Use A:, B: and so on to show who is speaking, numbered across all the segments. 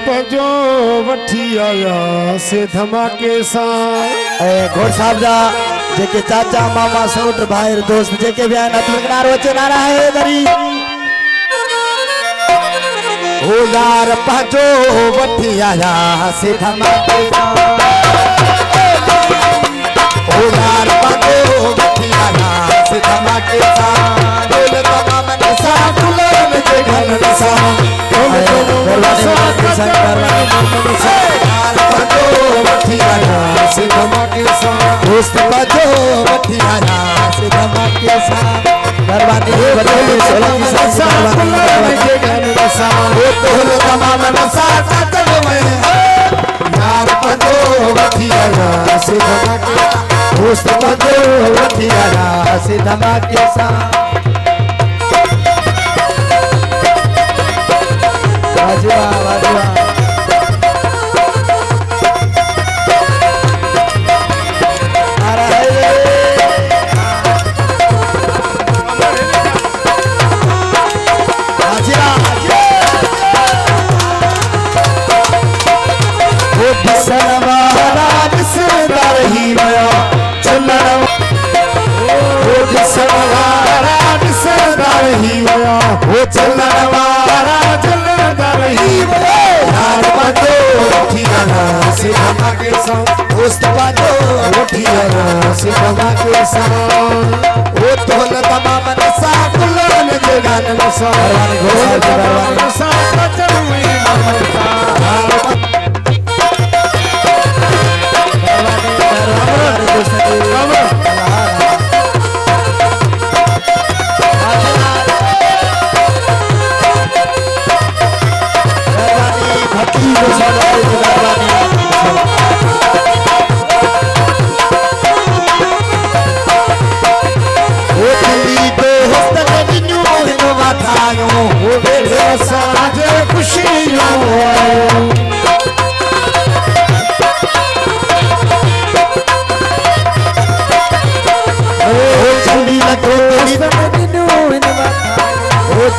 A: पजो वठी आया से धमाके सां
B: घोड़ साहब जा जेके चाचा मामा सौट भाई दोस्त जेके भी आहिनि अतलकनार वचे नारा है दरी हो यार पजो वठी आया से धमाके सां हो यार पजो वठी आया से धमाके सां दिल तमाम नसा गुलाम जे घन नसा दोस्त बजो वठी आया से धमाके सां दरबानी बजो सोलंकी वो तोल तमाम नसा काटल में यार बजो वठी आया से धमाके दोस्त बजो वठी आया से धमाके सां वाजवा वाजवा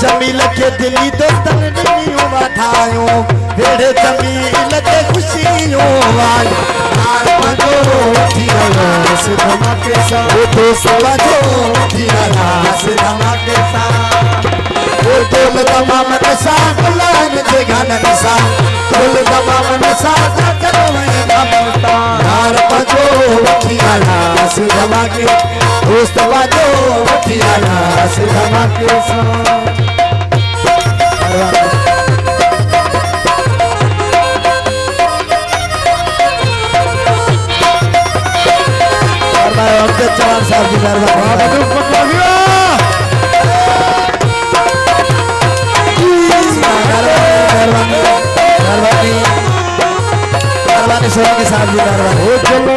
B: जमील के दिली दोस्तन नीयूं वठायो भेड़े जमील के खुशियों आई यार बजो वठी आया से धमाके सां वो दोस्त बजो वठी आया से धमाके सां वो तोल तमाम नशा गुलाम जे घन नशा तोल तमाम नशा काटल में ममता यार बजो वठी आया से धमाके दोस्त बजो वठी आया से धमाके सां चौहान साहब जी मेहरबानी सोलंकी साहब जी मेहरबानी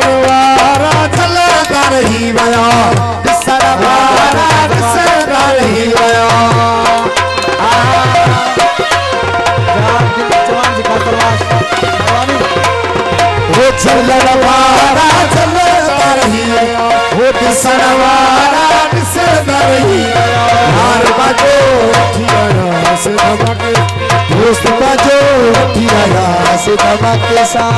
B: चलता रही वया दिसदा रही वया चौहान जी का प्रवास वो चलवारा चलता रही वो दिसवारा दिसदा रही यार बजो वठी आया से धमाके दोस्त बजो वठी आया से धमाके सां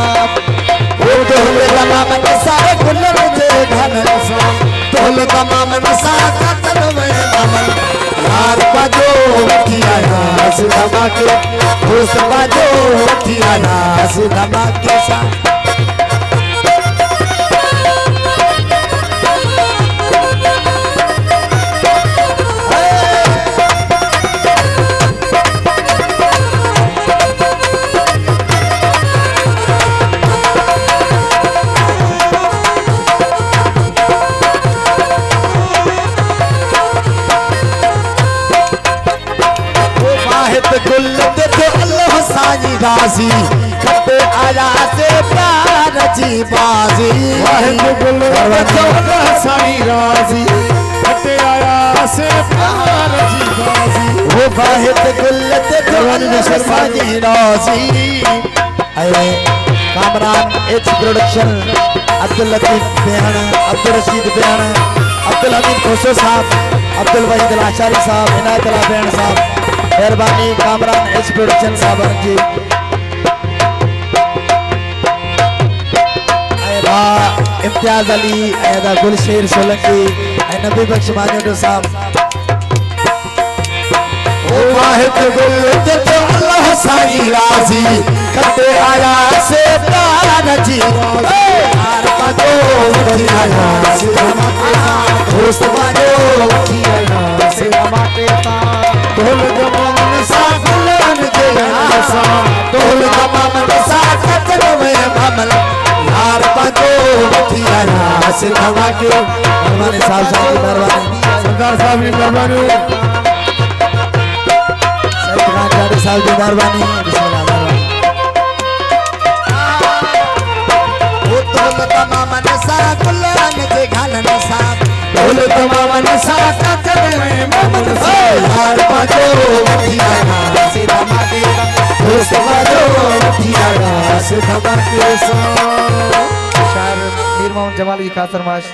B: वो तोल तमाम नशा गुलाम जे घन नशा तोल तमाम नशा काटल में अमन यार बजो वठी आया से धमाके दोस्त बजो वठी आया से धमाके सां गुल दे तो अल्लाह साजी राजी खपे आया से प्यार जी बाजी वाहिद गुल दे तो अल्लाह साजी राजी खपे आया से प्यार जी बाजी वो वाहिद गुल दे तो अल्लाह साजी राजी अरे कामरान एच प्रोडक्शन अब्दुल लतीफ बेहन अब्दुल रशीद बेहन अब्दुल हमीद खोसो साहब अब्दुल वहीद लाचारी साहब इनायत अल्लाह बेहन साहब मेहरबानी कामरान एच प्रोडक्शन साहब जी। इम्तियाज अली ऐदा गुलशेर सोलंकी ऐ नबी बख्श मांजो साहब
A: ओ वाहिद गुल ते अल्लाह साईं राजी कते आया से तारा नची
B: यार पाजो वठी आया से धमाके सां
A: दोस्त बाजो वठी आया से धमाके सां ढोल गमन सा गुलन के सा ढोल गमन सा कचन में भमल यार बाजो वठी आया से धमाके
B: मेहरबानी साहब साहब की मेहरबानी
A: सरदार साहब की मेहरबानी
B: सईद खान जानी साहब की मेहरबानी बिस्मिल्लाह तमामन सा गुलान के घालन सा
A: ढोल तमामन सा कचन में भमल यार बाजो वठी आया से धमाके दोस्त बाजो वठी आया से धमाके सा
B: शायर मीर मोहम्मद जमाल जी खासर माश